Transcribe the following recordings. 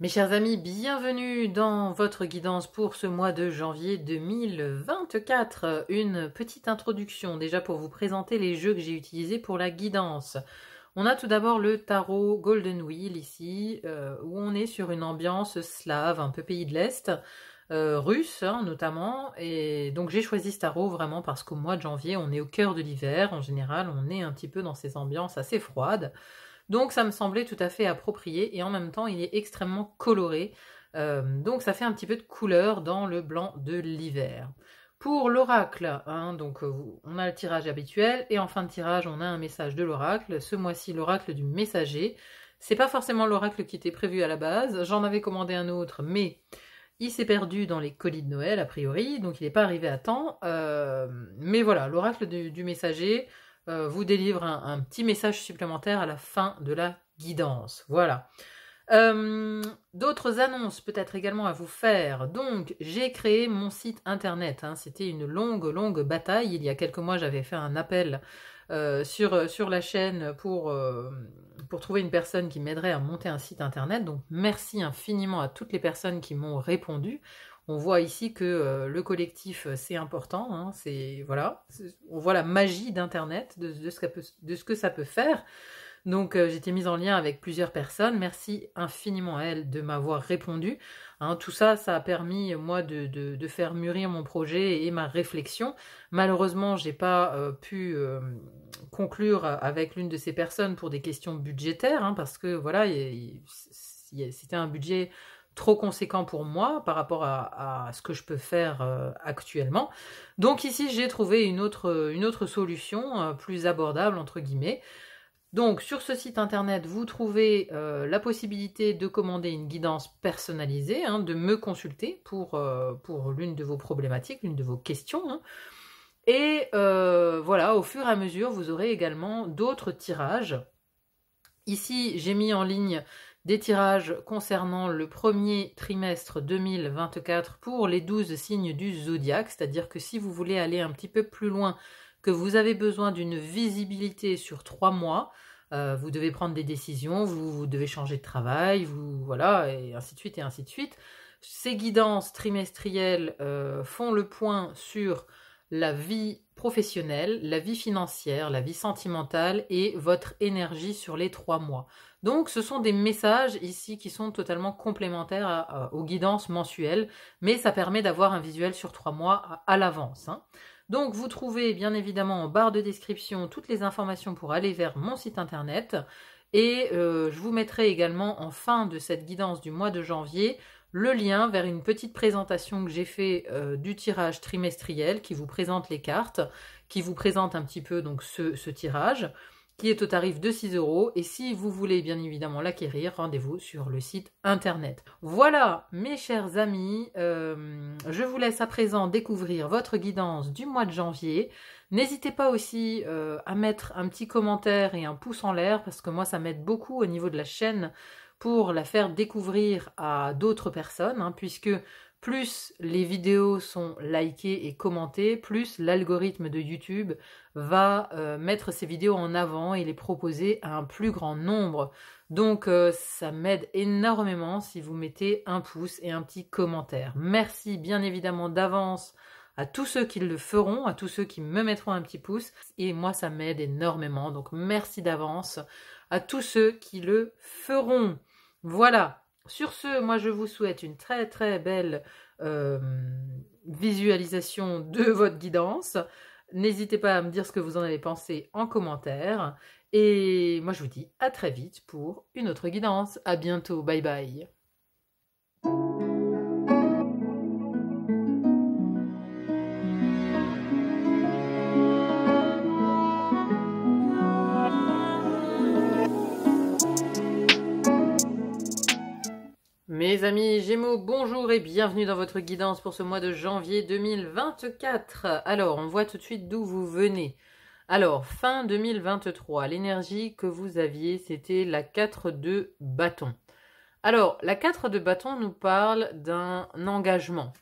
Mes chers amis, bienvenue dans votre guidance pour ce mois de janvier 2024. Une petite introduction déjà pour vous présenter les jeux que j'ai utilisés pour la guidance. On a tout d'abord le tarot Golden Wheel ici, où on est sur une ambiance slave, un peu pays de l'Est, russe notamment. Et donc j'ai choisi ce tarot vraiment parce qu'au mois de janvier, on est au cœur de l'hiver. En général, on est un petit peu dans ces ambiances assez froides. Donc ça me semblait tout à fait approprié et en même temps il est extrêmement coloré. Donc ça fait un petit peu de couleur dans le blanc de l'hiver. Pour l'oracle, donc on a le tirage habituel et en fin de tirage on a un message de l'oracle. Ce mois-ci l'oracle du messager. C'est pas forcément l'oracle qui était prévu à la base. J'en avais commandé un autre, mais il s'est perdu dans les colis de Noël a priori, donc il n'est pas arrivé à temps. Mais voilà, l'oracle du messager vous délivre un petit message supplémentaire à la fin de la guidance. Voilà. D'autres annonces peut-être également à vous faire. Donc, j'ai créé mon site internet. C'était une longue bataille. Il y a quelques mois, j'avais fait un appel sur la chaîne pour trouver une personne qui m'aiderait à monter un site internet. Donc, merci infiniment à toutes les personnes qui m'ont répondu. On voit ici que le collectif, c'est important. Voilà, on voit la magie d'Internet, de ce que ça peut faire. Donc, j'ai été mise en lien avec plusieurs personnes. Merci infiniment à elles de m'avoir répondu. Tout ça, ça a permis, moi, de faire mûrir mon projet et ma réflexion. Malheureusement, j'ai pas pu conclure avec l'une de ces personnes pour des questions budgétaires, parce que, voilà, c'était un budget trop conséquent pour moi par rapport à ce que je peux faire actuellement. Donc ici, j'ai trouvé une autre solution plus abordable, entre guillemets. Donc sur ce site internet, vous trouvez la possibilité de commander une guidance personnalisée, de me consulter pour l'une de vos problématiques, l'une de vos questions. Et voilà, au fur et à mesure, vous aurez également d'autres tirages. Ici, j'ai mis en ligne des tirages concernant le premier trimestre 2024 pour les 12 signes du zodiaque, c'est-à-dire que si vous voulez aller un petit peu plus loin, que vous avez besoin d'une visibilité sur 3 mois, vous devez prendre des décisions, vous devez changer de travail, voilà, et ainsi de suite, et ainsi de suite. Ces guidances trimestrielles font le point sur la vie professionnelle, la vie financière, la vie sentimentale et votre énergie sur les 3 mois. Donc ce sont des messages ici qui sont totalement complémentaires aux guidances mensuelles, mais ça permet d'avoir un visuel sur 3 mois à l'avance. Donc vous trouvez bien évidemment en barre de description toutes les informations pour aller vers mon site internet et je vous mettrai également en fin de cette guidance du mois de janvier le lien vers une petite présentation que j'ai fait du tirage trimestriel qui vous présente les cartes, qui vous présente un petit peu donc ce tirage, qui est au tarif de 6 €. Et si vous voulez bien évidemment l'acquérir, rendez-vous sur le site internet. Voilà, mes chers amis, je vous laisse à présent découvrir votre guidance du mois de janvier. N'hésitez pas aussi à mettre un petit commentaire et un pouce en l'air, parce que moi ça m'aide beaucoup au niveau de la chaîne pour la faire découvrir à d'autres personnes, puisque plus les vidéos sont likées et commentées, plus l'algorithme de YouTube va mettre ces vidéos en avant et les proposer à un plus grand nombre. Donc ça m'aide énormément si vous mettez un pouce et un petit commentaire. Merci bien évidemment d'avance à tous ceux qui le feront, à tous ceux qui me mettront un petit pouce. Et moi, ça m'aide énormément. Donc merci d'avance à tous ceux qui le feront. Voilà. Sur ce, moi je vous souhaite une très belle visualisation de votre guidance. N'hésitez pas à me dire ce que vous en avez pensé en commentaire. Et moi je vous dis à très vite pour une autre guidance. À bientôt, bye bye. Mes amis Gémeaux, bonjour et bienvenue dans votre guidance pour ce mois de janvier 2024. Alors, on voit tout de suite d'où vous venez. Alors, fin 2023, l'énergie que vous aviez, c'était la 4 de bâton. Alors, la 4 de bâton nous parle d'un engagement.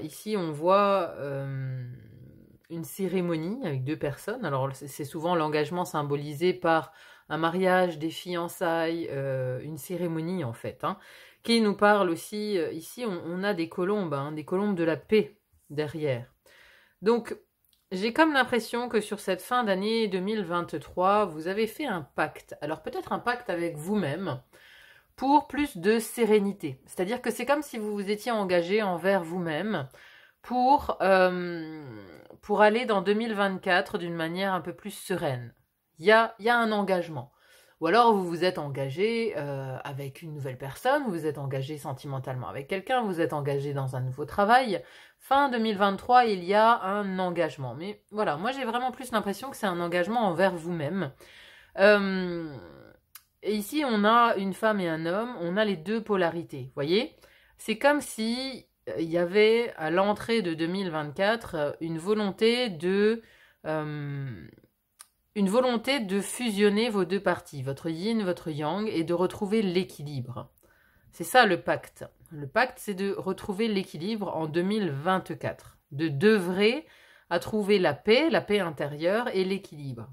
Ici, on voit une cérémonie avec 2 personnes. Alors, c'est souvent l'engagement symbolisé par un mariage, des fiançailles, une cérémonie en fait, qui nous parle aussi, ici on a des colombes, hein, des colombes de la paix derrière. Donc j'ai comme l'impression que sur cette fin d'année 2023, vous avez fait un pacte. Alors peut-être un pacte avec vous-même pour plus de sérénité. C'est-à-dire que c'est comme si vous vous étiez engagé envers vous-même pour aller dans 2024 d'une manière un peu plus sereine. Il y a un engagement. Ou alors vous vous êtes engagé avec une nouvelle personne, vous êtes engagé sentimentalement avec quelqu'un, vous êtes engagé dans un nouveau travail. Fin 2023, il y a un engagement. Mais voilà, moi j'ai vraiment plus l'impression que c'est un engagement envers vous-même. Et ici, on a une femme et un homme, on a les deux polarités, vous voyez? C'est comme si il y avait à l'entrée de 2024 une volonté de fusionner vos deux parties, votre yin, votre yang, et de retrouver l'équilibre. C'est ça le pacte. Le pacte, c'est de retrouver l'équilibre en 2024, de d'œuvrer à trouver la paix intérieure et l'équilibre.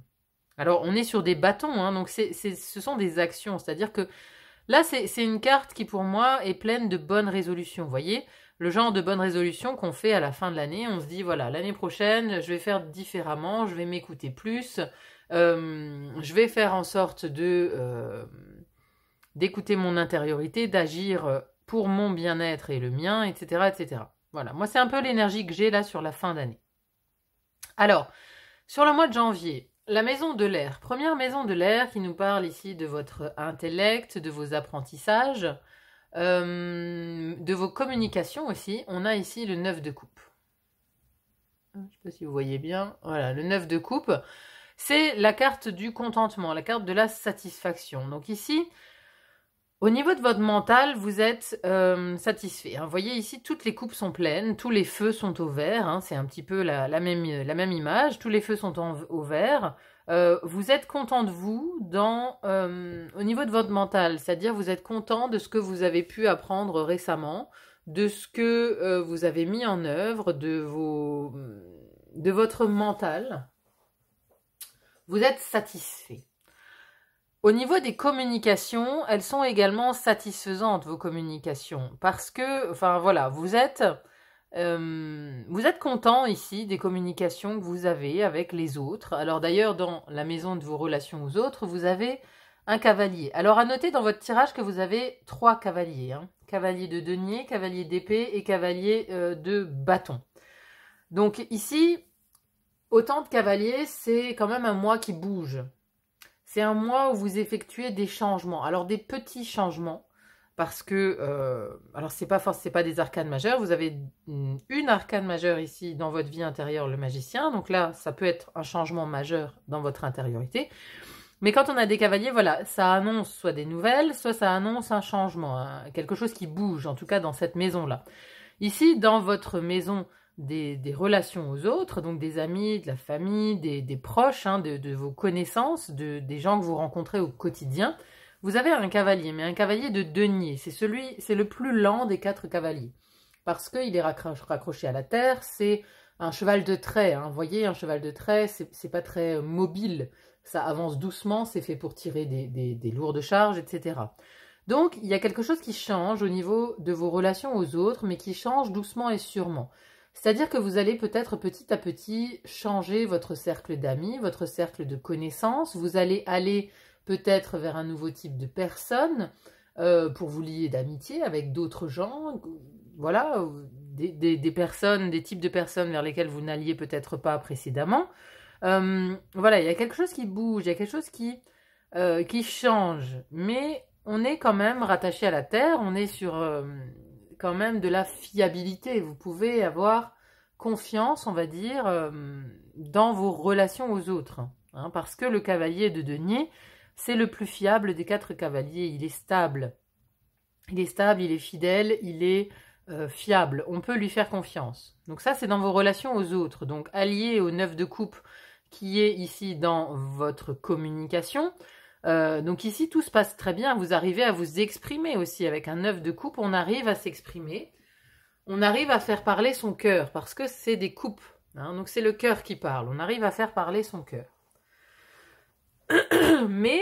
Alors, on est sur des bâtons, hein, donc ce sont des actions, c'est-à-dire que là, c'est une carte qui, pour moi, est pleine de bonnes résolutions, vous voyez? Le genre de bonnes résolutions qu'on fait à la fin de l'année, on se dit, voilà, l'année prochaine, je vais faire différemment, je vais m'écouter plus, je vais faire en sorte d'écouter mon intériorité, d'agir pour mon bien-être et le mien, etc., etc. Voilà, moi, c'est un peu l'énergie que j'ai là sur la fin d'année. Alors, sur le mois de janvier, la maison de l'air, première maison de l'air qui nous parle ici de votre intellect, de vos apprentissages, de vos communications aussi. On a ici le 9 de coupe. Je ne sais pas si vous voyez bien. Voilà, le 9 de coupe, c'est la carte du contentement, la carte de la satisfaction. Donc ici, au niveau de votre mental, vous êtes satisfait. Hein. Vous voyez ici, toutes les coupes sont pleines, tous les feux sont au vert. Hein, c'est un petit peu la même image. Tous les feux sont au vert. Vous êtes content de vous au niveau de votre mental. C'est-à-dire vous êtes content de ce que vous avez pu apprendre récemment, de ce que vous avez mis en œuvre, de votre mental. Vous êtes satisfait. Au niveau des communications, elles sont également satisfaisantes, vos communications, parce que, enfin voilà, vous êtes content ici des communications que vous avez avec les autres. Alors d'ailleurs, dans la maison de vos relations aux autres, vous avez un cavalier. Alors à noter dans votre tirage que vous avez 3 cavaliers. Hein. Cavalier de denier, cavalier d'épée et cavalier de bâton. Donc ici, autant de cavaliers, c'est quand même un mois qui bouge. C'est un mois où vous effectuez des changements. Alors des petits changements, parce que, alors c'est pas des arcanes majeures, vous avez une arcane majeure ici dans votre vie intérieure, le magicien, donc là, ça peut être un changement majeur dans votre intériorité. Mais quand on a des cavaliers, voilà, ça annonce soit des nouvelles, soit ça annonce un changement, hein, quelque chose qui bouge, en tout cas dans cette maison-là. Ici, dans votre maison des relations aux autres, donc des amis, de la famille, des proches, hein, de vos connaissances, des gens que vous rencontrez au quotidien, vous avez un cavalier, mais un cavalier de denier. C'est le plus lent des 4 cavaliers, parce qu'il est raccroché à la terre, c'est un cheval de trait. Hein. Vous voyez, un cheval de trait, c'est pas très mobile, ça avance doucement, c'est fait pour tirer des lourdes charges, etc. Donc, il y a quelque chose qui change au niveau de vos relations aux autres, mais qui change doucement et sûrement. C'est-à-dire que vous allez peut-être petit à petit changer votre cercle d'amis, votre cercle de connaissances. Vous allez aller peut-être vers un nouveau type de personnes pour vous lier d'amitié avec d'autres gens. Voilà, des personnes, des types de personnes vers lesquelles vous n'alliez peut-être pas précédemment. Voilà, il y a quelque chose qui bouge, il y a quelque chose qui change. Mais on est quand même rattaché à la terre, on est sur quand même de la fiabilité. Vous pouvez avoir confiance, on va dire, dans vos relations aux autres. Hein, parce que le cavalier de denier, c'est le plus fiable des 4 cavaliers. Il est stable. Il est stable, il est fidèle, il est fiable. On peut lui faire confiance. Donc ça, c'est dans vos relations aux autres. Donc allié au 9 de coupe qui est ici dans votre communication. Donc ici, tout se passe très bien. Vous arrivez à vous exprimer aussi. Avec un 9 de coupe, on arrive à s'exprimer. On arrive à faire parler son cœur parce que c'est des coupes. Hein, donc c'est le cœur qui parle. On arrive à faire parler son cœur. Mais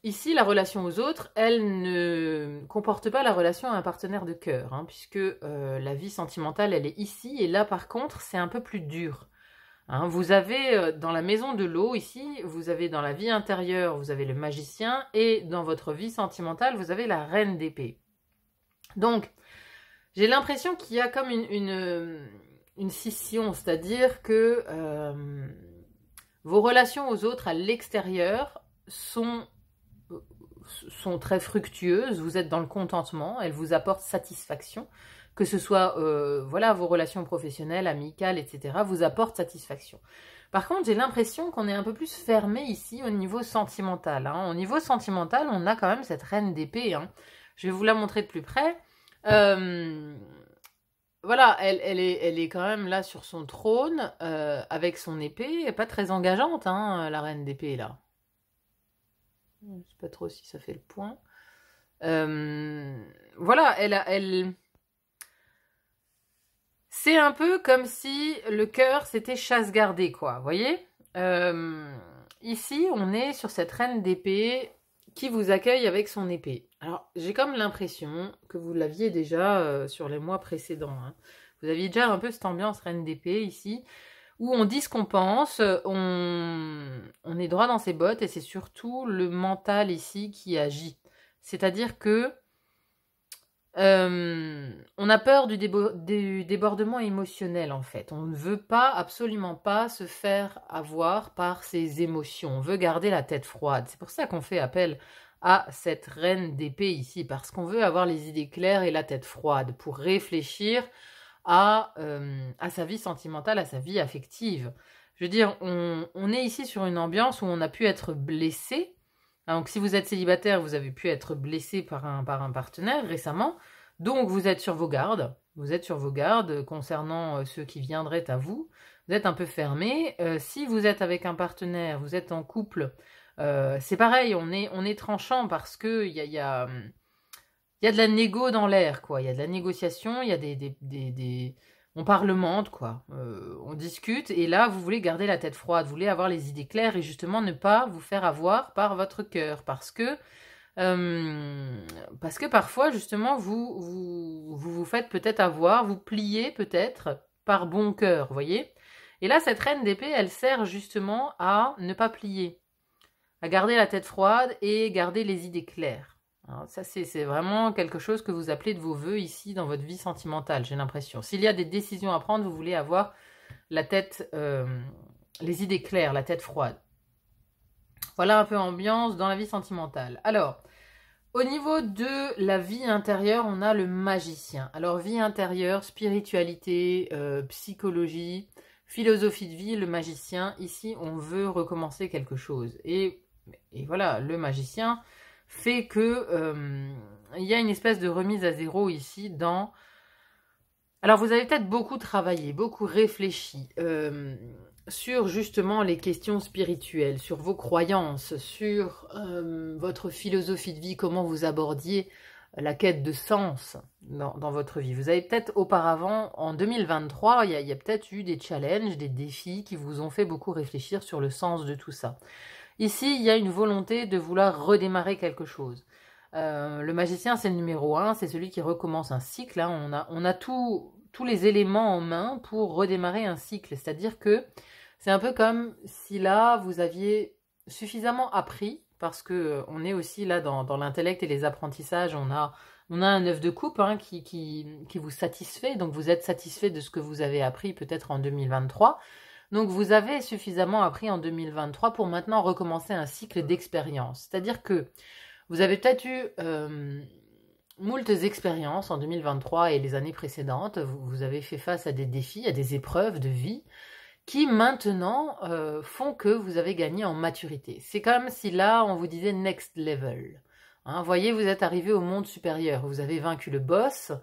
ici, la relation aux autres, elle ne comporte pas la relation à un partenaire de cœur, hein, puisque la vie sentimentale, elle est ici, et là, par contre, c'est un peu plus dur. Hein. Vous avez dans la maison de l'eau, ici, vous avez dans la vie intérieure, vous avez le magicien, et dans votre vie sentimentale, vous avez la reine d'épée. Donc, j'ai l'impression qu'il y a comme une scission, c'est-à-dire que vos relations aux autres à l'extérieur sont très fructueuses, vous êtes dans le contentement, elles vous apportent satisfaction, que ce soit voilà, vos relations professionnelles, amicales, etc., vous apportent satisfaction. Par contre, j'ai l'impression qu'on est un peu plus fermé ici au niveau sentimental. Hein. Au niveau sentimental, on a quand même cette reine d'épée. Hein. Je vais vous la montrer de plus près. Voilà, elle est quand même là sur son trône, avec son épée, pas très engageante, hein, la reine d'épée, là. Je ne sais pas trop si ça fait le point. Voilà, c'est un peu comme si le cœur, c'était chasse gardée, quoi, vous voyez. Ici, on est sur cette reine d'épée qui vous accueille avec son épée. Alors, j'ai comme l'impression que vous l'aviez déjà sur les mois précédents. Hein. Vous aviez déjà un peu cette ambiance reine d'épée ici, où on dit ce qu'on pense, on est droit dans ses bottes, et c'est surtout le mental ici qui agit. C'est-à-dire que on a peur du débordement émotionnel, en fait. On ne veut pas, absolument pas, se faire avoir par ses émotions. On veut garder la tête froide. C'est pour ça qu'on fait appel à cette reine d'épée ici, parce qu'on veut avoir les idées claires et la tête froide pour réfléchir à sa vie sentimentale, à sa vie affective. Je veux dire, on est ici sur une ambiance où on a pu être blessé. Donc, si vous êtes célibataire, vous avez pu être blessé par un partenaire récemment. Donc, vous êtes sur vos gardes. Vous êtes sur vos gardes concernant ceux qui viendraient à vous. Vous êtes un peu fermé. Si vous êtes avec un partenaire, vous êtes en couple, c'est pareil, on est tranchant parce que il y a de la négo dans l'air, quoi. Il y a de la négociation, il y a on parlemente, quoi. On discute, et là, vous voulez garder la tête froide, vous voulez avoir les idées claires, et justement ne pas vous faire avoir par votre cœur, parce que parfois, justement, vous faites peut-être avoir, vous pliez peut-être par bon cœur, vous voyez. Et là, cette reine d'épée, elle sert justement à ne pas plier, à garder la tête froide et garder les idées claires. Alors ça, c'est vraiment quelque chose que vous appelez de vos vœux ici dans votre vie sentimentale, j'ai l'impression. S'il y a des décisions à prendre, vous voulez avoir la tête, les idées claires, la tête froide. Voilà un peu ambiance dans la vie sentimentale. Alors, au niveau de la vie intérieure, on a le magicien. Alors, vie intérieure, spiritualité, psychologie, philosophie de vie, le magicien. Ici, on veut recommencer quelque chose. Et voilà, le magicien fait que il y a une espèce de remise à zéro ici dans... Alors, vous avez peut-être beaucoup travaillé, beaucoup réfléchi sur justement les questions spirituelles, sur vos croyances, sur votre philosophie de vie, comment vous abordiez la quête de sens dans votre vie. Vous avez peut-être auparavant, en 2023, il y a peut-être eu des challenges, des défis qui vous ont fait beaucoup réfléchir sur le sens de tout ça. Ici, il y a une volonté de vouloir redémarrer quelque chose. Le magicien, c'est le numéro 1, c'est celui qui recommence un cycle. Hein. On a tous les éléments en main pour redémarrer un cycle. C'est-à-dire que c'est un peu comme si là, vous aviez suffisamment appris, parce que on est aussi là dans l'intellect et les apprentissages, on a un 9 de coupe hein, qui vous satisfait. Donc, vous êtes satisfait de ce que vous avez appris peut-être en 2023. Donc, vous avez suffisamment appris en 2023 pour maintenant recommencer un cycle d'expérience. C'est-à-dire que vous avez peut-être eu moultes expériences en 2023 et les années précédentes. Vous avez fait face à des défis, à des épreuves de vie qui maintenant font que vous avez gagné en maturité. C'est comme si là, on vous disait next level. Hein, vous voyez, vous êtes arrivé au monde supérieur. Vous avez vaincu le boss.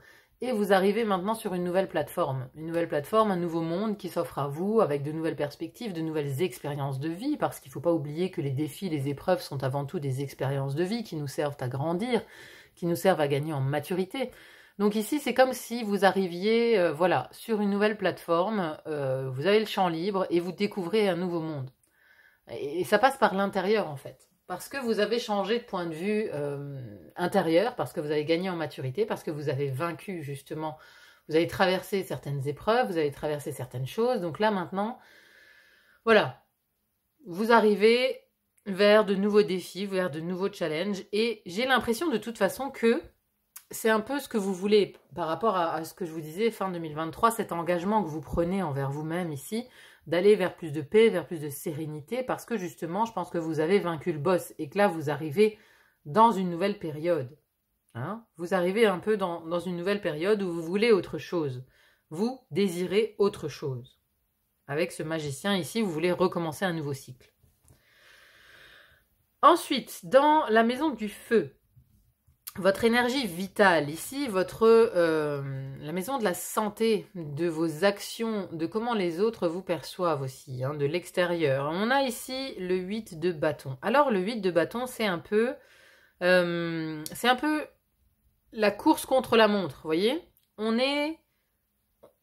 Et vous arrivez maintenant sur une nouvelle plateforme. Une nouvelle plateforme, un nouveau monde qui s'offre à vous avec de nouvelles perspectives, de nouvelles expériences de vie, parce qu'il ne faut pas oublier que les défis, les épreuves sont avant tout des expériences de vie qui nous servent à grandir, qui nous servent à gagner en maturité. Donc ici, c'est comme si vous arriviez voilà, sur une nouvelle plateforme, vous avez le champ libre et vous découvrez un nouveau monde. Et ça passe par l'intérieur en fait. parce que vous avez changé de point de vue intérieur, parce que vous avez gagné en maturité, parce que vous avez vaincu justement, vous avez traversé certaines épreuves, vous avez traversé certaines choses. Donc là maintenant, voilà, vous arrivez vers de nouveaux défis, vers de nouveaux challenges. Et j'ai l'impression de toute façon que c'est un peu ce que vous voulez par rapport à ce que je vous disais fin 2023, cet engagement que vous prenez envers vous-même ici, d'aller vers plus de paix, vers plus de sérénité, parce que justement, je pense que vous avez vaincu le boss et que là, vous arrivez dans une nouvelle période. Hein, vous arrivez un peu dans une nouvelle période où vous voulez autre chose. Vous désirez autre chose. Avec ce magicien ici, vous voulez recommencer un nouveau cycle. Ensuite, dans la maison du feu, votre énergie vitale ici, la maison de la santé, de vos actions, de comment les autres vous perçoivent aussi, hein, de l'extérieur. On a ici le 8 de bâton. Alors le 8 de bâton, c'est un peu la course contre la montre, vous voyez.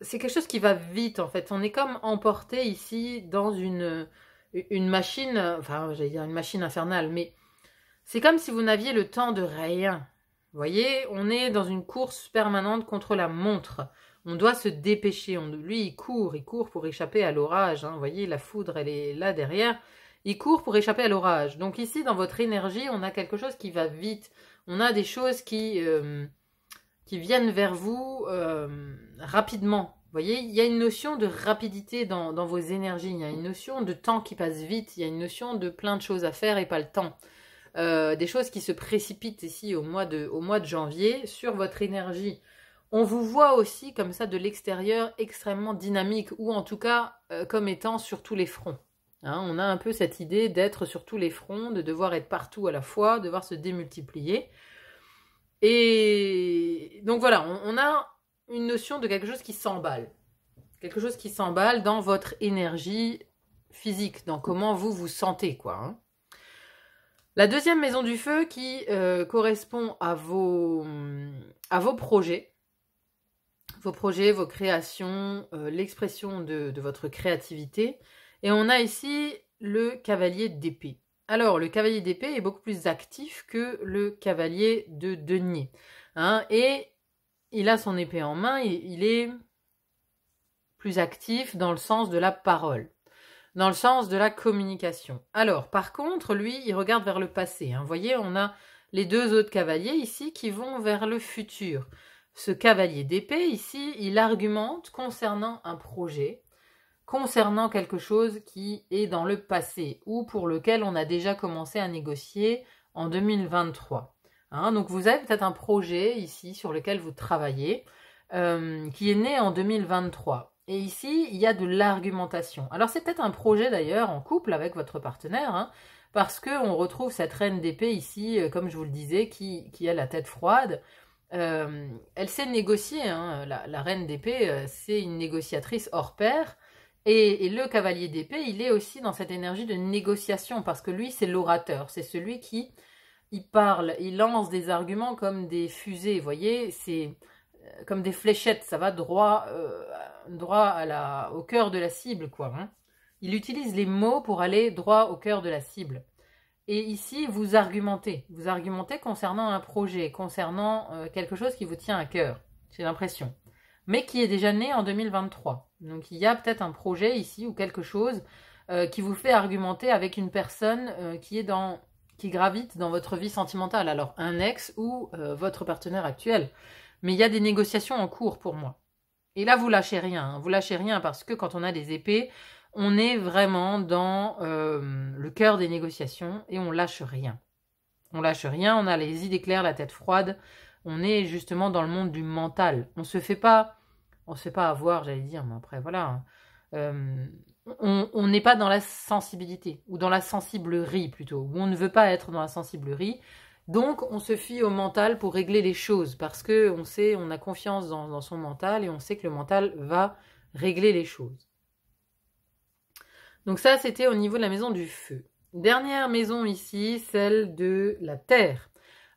C'est quelque chose qui va vite en fait. On est comme emporté ici dans une machine, enfin j'allais dire une machine infernale, mais c'est comme si vous n'aviez le temps de rien. Vous voyez, on est dans une course permanente contre la montre. On doit se dépêcher. Lui, il court pour échapper à l'orage. Hein. Vous voyez, la foudre, elle est là derrière. Il court pour échapper à l'orage. Donc ici, dans votre énergie, on a quelque chose qui va vite. On a des choses qui viennent vers vous rapidement. Vous voyez, il y a une notion de rapidité dans vos énergies. Il y a une notion de temps qui passe vite. Il y a une notion de plein de choses à faire et pas le temps. Des choses qui se précipitent ici au mois de janvier sur votre énergie. On vous voit aussi comme ça de l'extérieur extrêmement dynamique ou en tout cas comme étant sur tous les fronts. Hein, on a un peu cette idée d'être sur tous les fronts, de devoir être partout à la fois, de devoir se démultiplier. Et donc voilà, on a une notion de quelque chose qui s'emballe. Quelque chose qui s'emballe dans votre énergie physique, dans comment vous vous sentez, quoi. Hein. La deuxième maison du feu qui correspond à vos projets, vos créations, l'expression de votre créativité. Et on a ici le cavalier d'épée. Alors, le cavalier d'épée est beaucoup plus actif que le cavalier de denier. Hein, et il a son épée en main, il est plus actif dans le sens de la parole. Dans le sens de la communication. Alors, par contre, lui, il regarde vers le passé. Hein. Vous voyez, on a les deux autres cavaliers ici qui vont vers le futur. Ce cavalier d'épée, ici, il argumente concernant un projet, concernant quelque chose qui est dans le passé ou pour lequel on a déjà commencé à négocier en 2023. Hein, donc, vous avez peut-être un projet ici sur lequel vous travaillez qui est né en 2023. Et ici, il y a de l'argumentation. Alors, c'est peut-être un projet d'ailleurs en couple avec votre partenaire, hein, parce qu'on retrouve cette reine d'épée ici, comme je vous le disais, qui a la tête froide. Elle sait négocier. Hein, la reine d'épée, c'est une négociatrice hors pair. Et le cavalier d'épée, il est aussi dans cette énergie de négociation, parce que lui, c'est l'orateur. C'est celui qui il parle, il lance des arguments comme des fusées. Vous voyez, c'est comme des fléchettes, ça va droit au cœur de la cible, quoi. Hein. Il utilise les mots pour aller droit au cœur de la cible. Et ici, vous argumentez concernant un projet, concernant quelque chose qui vous tient à cœur, j'ai l'impression, mais qui est déjà né en 2023. Donc il y a peut-être un projet ici ou quelque chose qui vous fait argumenter avec une personne qui gravite dans votre vie sentimentale, alors un ex ou votre partenaire actuel. Mais il y a des négociations en cours pour moi. Et là, vous lâchez rien. Hein. Vous lâchez rien parce que quand on a des épées, on est vraiment dans le cœur des négociations et on lâche rien. On lâche rien, on a les idées claires, la tête froide. On est justement dans le monde du mental. On se fait pas avoir, j'allais dire, mais après, voilà. On n'est pas dans la sensibilité ou dans la sensiblerie plutôt. Où on ne veut pas être dans la sensiblerie. Donc, on se fie au mental pour régler les choses parce que on a confiance dans son mental et on sait que le mental va régler les choses. Donc ça, c'était au niveau de la maison du feu. Dernière maison ici, celle de la terre.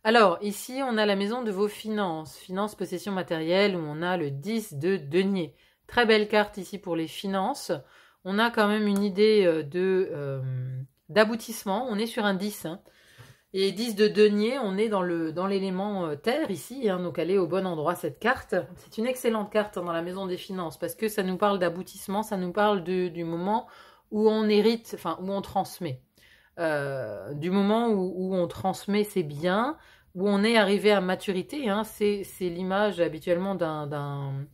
Alors, ici, on a la maison de vos finances. Finances, possession matérielle, où on a le 10 de denier. Très belle carte ici pour les finances. On a quand même une idée d'aboutissement. On est sur un 10, hein. Et 10 de denier, on est dans l'élément terre ici, hein, donc elle est au bon endroit cette carte. C'est une excellente carte dans la maison des finances parce que ça nous parle d'aboutissement, ça nous parle du moment où on hérite, enfin où on transmet. Du moment où on transmet ses biens, où on est arrivé à maturité, hein, c'est l'image habituellement d'un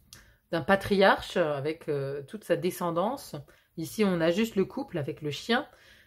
patriarche avec toute sa descendance. Ici, on a juste le couple avec le chien,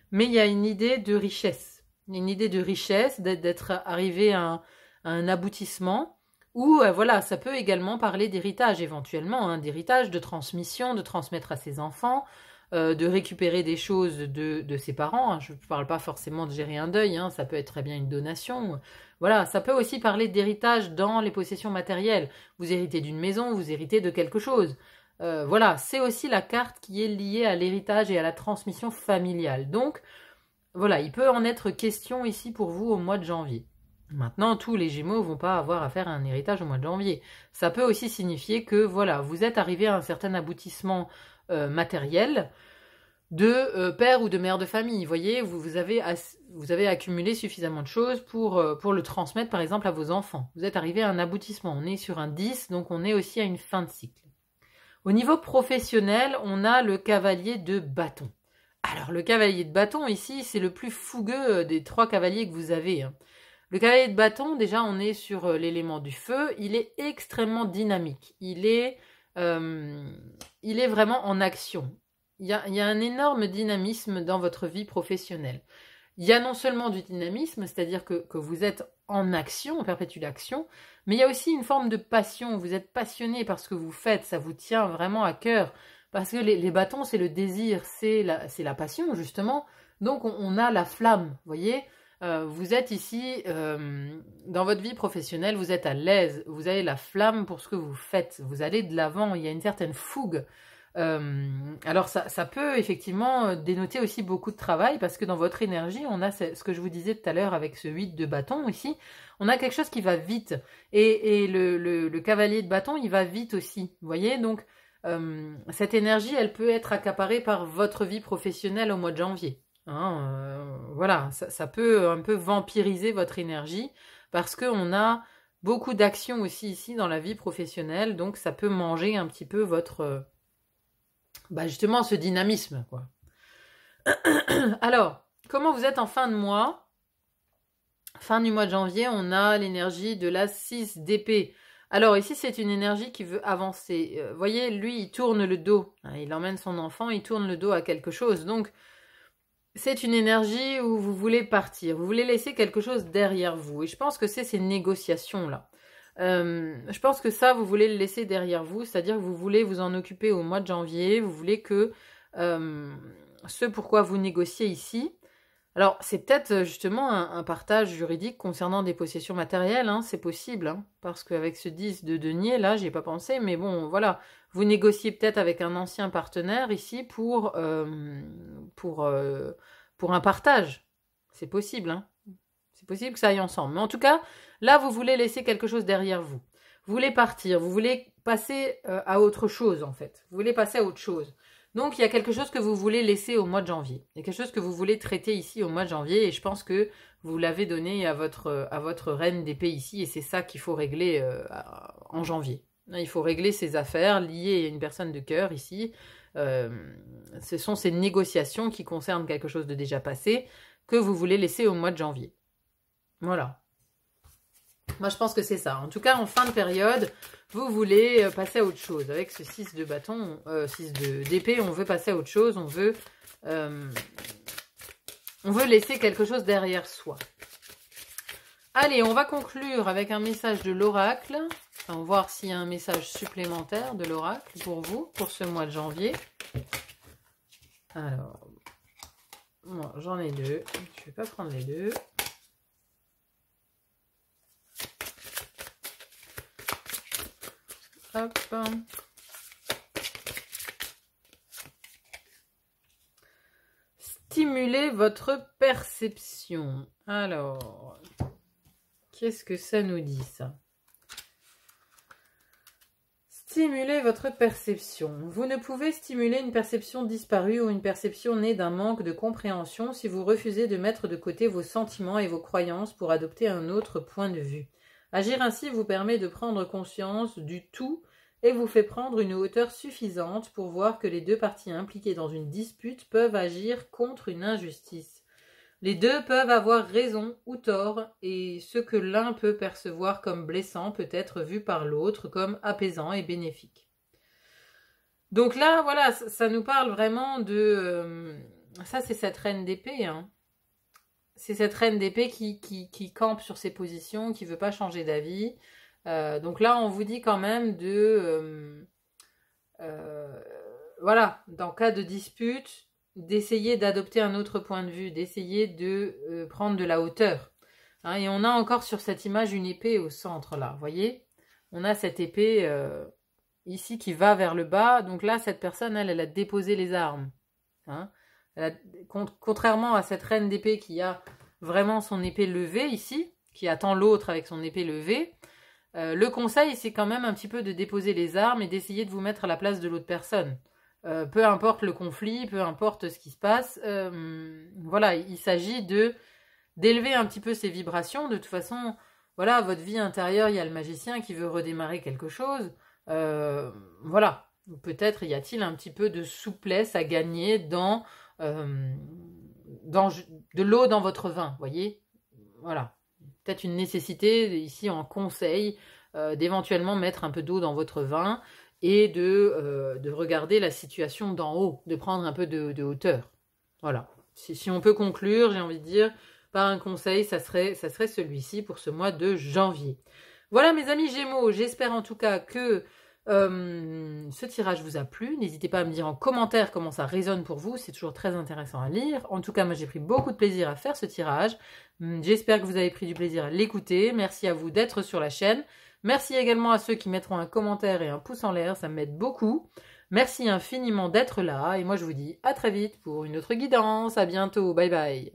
mais il y a une idée de richesse. Une idée de richesse, d'être arrivé à un aboutissement, ou voilà, ça peut également parler d'héritage éventuellement, hein, d'héritage, de transmission, de transmettre à ses enfants, de récupérer des choses de ses parents. Hein. Je ne parle pas forcément de gérer un deuil, hein, ça peut être très bien une donation. Voilà, ça peut aussi parler d'héritage dans les possessions matérielles. Vous héritez d'une maison, vous héritez de quelque chose. Voilà, c'est aussi la carte qui est liée à l'héritage et à la transmission familiale. Donc, voilà, il peut en être question ici pour vous au mois de janvier. Maintenant, tous les Gémeaux vont pas avoir à faire un héritage au mois de janvier. Ça peut aussi signifier que, voilà, vous êtes arrivé à un certain aboutissement matériel de père ou de mère de famille. Vous voyez, vous avez accumulé suffisamment de choses pour le transmettre, par exemple, à vos enfants. Vous êtes arrivé à un aboutissement. On est sur un 10, donc on est aussi à une fin de cycle. Au niveau professionnel, on a le cavalier de bâton. Alors, le cavalier de bâton, ici, c'est le plus fougueux des 3 cavaliers que vous avez. Hein. Le cavalier de bâton, déjà, on est sur l'élément du feu. Il est extrêmement dynamique. Il est vraiment en action. Il y a un énorme dynamisme dans votre vie professionnelle. Il y a non seulement du dynamisme, c'est-à-dire que vous êtes en action, en perpétuelle action, mais il y a aussi une forme de passion. Vous êtes passionné par ce que vous faites, ça vous tient vraiment à cœur. Parce que les bâtons, c'est le désir, c'est la passion, justement. Donc, on a la flamme, vous voyez. Vous êtes ici, dans votre vie professionnelle, vous êtes à l'aise, vous avez la flamme pour ce que vous faites, vous allez de l'avant, il y a une certaine fougue. Alors ça peut effectivement dénoter aussi beaucoup de travail parce que dans votre énergie, on a ce que je vous disais tout à l'heure avec ce 8 de bâton ici, on a quelque chose qui va vite. Et le cavalier de bâton, il va vite aussi, vous voyez. Donc cette énergie, elle peut être accaparée par votre vie professionnelle au mois de janvier. Hein, voilà, ça peut un peu vampiriser votre énergie parce qu'on a beaucoup d'actions aussi ici dans la vie professionnelle, donc ça peut manger un petit peu votre... justement ce dynamisme, quoi. Alors, comment vous êtes en fin de mois? Fin du mois de janvier, on a l'énergie de la 6 d'épée. Alors ici, c'est une énergie qui veut avancer. Voyez, lui, il tourne le dos. Hein, il emmène son enfant, il tourne le dos à quelque chose. Donc, c'est une énergie où vous voulez partir. Vous voulez laisser quelque chose derrière vous. Et je pense que c'est ces négociations-là. Je pense que ça, vous voulez le laisser derrière vous. C'est-à-dire que vous voulez vous en occuper au mois de janvier. Vous voulez que ce pourquoi vous négociez ici... Alors, c'est peut-être justement un partage juridique concernant des possessions matérielles, hein, c'est possible, hein, parce qu'avec ce 10 de denier, là, j'y ai pas pensé, mais bon, voilà, vous négociez peut-être avec un ancien partenaire ici pour un partage. C'est possible, hein. C'est possible que ça aille ensemble. Mais en tout cas, là, vous voulez laisser quelque chose derrière vous. Vous voulez partir, vous voulez passer à autre chose, en fait. Vous voulez passer à autre chose. Donc, il y a quelque chose que vous voulez laisser au mois de janvier. Il y a quelque chose que vous voulez traiter ici au mois de janvier. Et je pense que vous l'avez donné à votre reine d'épée ici. Et c'est ça qu'il faut régler en janvier. Il faut régler ces affaires liées à une personne de cœur ici. Ce sont ces négociations qui concernent quelque chose de déjà passé que vous voulez laisser au mois de janvier. Voilà. Moi, je pense que c'est ça. En tout cas, en fin de période, vous voulez passer à autre chose. Avec ce 6 de bâton, 6 d'épée, on veut passer à autre chose. On veut laisser quelque chose derrière soi. Allez, on va conclure avec un message de l'oracle. On va voir s'il y a un message supplémentaire de l'oracle pour vous, pour ce mois de janvier. Alors, moi, j'en ai 2. Je ne vais pas prendre les 2. Hop. Stimuler votre perception. Alors, qu'est-ce que ça nous dit, ça? stimuler votre perception. Vous ne pouvez stimuler une perception disparue ou une perception née d'un manque de compréhension si vous refusez de mettre de côté vos sentiments et vos croyances pour adopter un autre point de vue. Agir ainsi vous permet de prendre conscience du tout et vous fait prendre une hauteur suffisante pour voir que les deux parties impliquées dans une dispute peuvent agir contre une injustice. Les deux peuvent avoir raison ou tort, et ce que l'un peut percevoir comme blessant peut être vu par l'autre comme apaisant et bénéfique. Donc là, voilà, ça nous parle vraiment de... ça, c'est cette reine d'épée, hein. C'est cette reine d'épée qui campe sur ses positions, qui ne veut pas changer d'avis. Donc là, on vous dit quand même de... voilà, dans cas de dispute, d'essayer d'adopter un autre point de vue, d'essayer de prendre de la hauteur. Hein, et on a encore sur cette image une épée au centre, là, vous voyez? On a cette épée ici qui va vers le bas. Donc là, cette personne, elle a déposé les armes. Hein, contrairement à cette reine d'épée qui a vraiment son épée levée ici, qui attend l'autre avec son épée levée, le conseil, c'est quand même un petit peu de déposer les armes et d'essayer de vous mettre à la place de l'autre personne. Peu importe le conflit, peu importe ce qui se passe, voilà, il s'agit d'élever un petit peu ses vibrations. De toute façon, voilà, votre vie intérieure, il y a le magicien qui veut redémarrer quelque chose. Voilà, peut-être y a-t-il un petit peu de souplesse à gagner dans de l'eau dans votre vin, voyez. Voilà, peut-être une nécessité ici en conseil d'éventuellement mettre un peu d'eau dans votre vin et de regarder la situation d'en haut, de prendre un peu de hauteur. Voilà. Si on peut conclure, j'ai envie de dire, par un conseil, ça serait celui-ci pour ce mois de janvier. Voilà mes amis Gémeaux, j'espère en tout cas que ce tirage vous a plu. N'hésitez pas à me dire en commentaire comment ça résonne pour vous, c'est toujours très intéressant à lire. En tout cas, moi j'ai pris beaucoup de plaisir à faire ce tirage. J'espère que vous avez pris du plaisir à l'écouter. Merci à vous d'être sur la chaîne. Merci également à ceux qui mettront un commentaire et un pouce en l'air, ça m'aide beaucoup. Merci infiniment d'être là et moi je vous dis à très vite pour une autre guidance. À bientôt, bye bye.